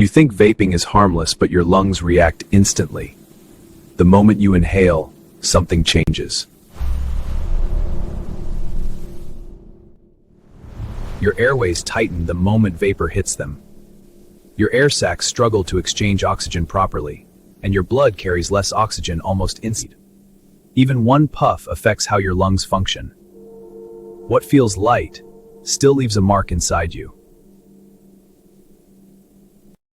You think vaping is harmless, but your lungs react instantly. The moment you inhale, something changes. Your airways tighten the moment vapor hits them. Your air sacs struggle to exchange oxygen properly, and your blood carries less oxygen almost instantly. Even one puff affects how your lungs function. What feels light still leaves a mark inside you.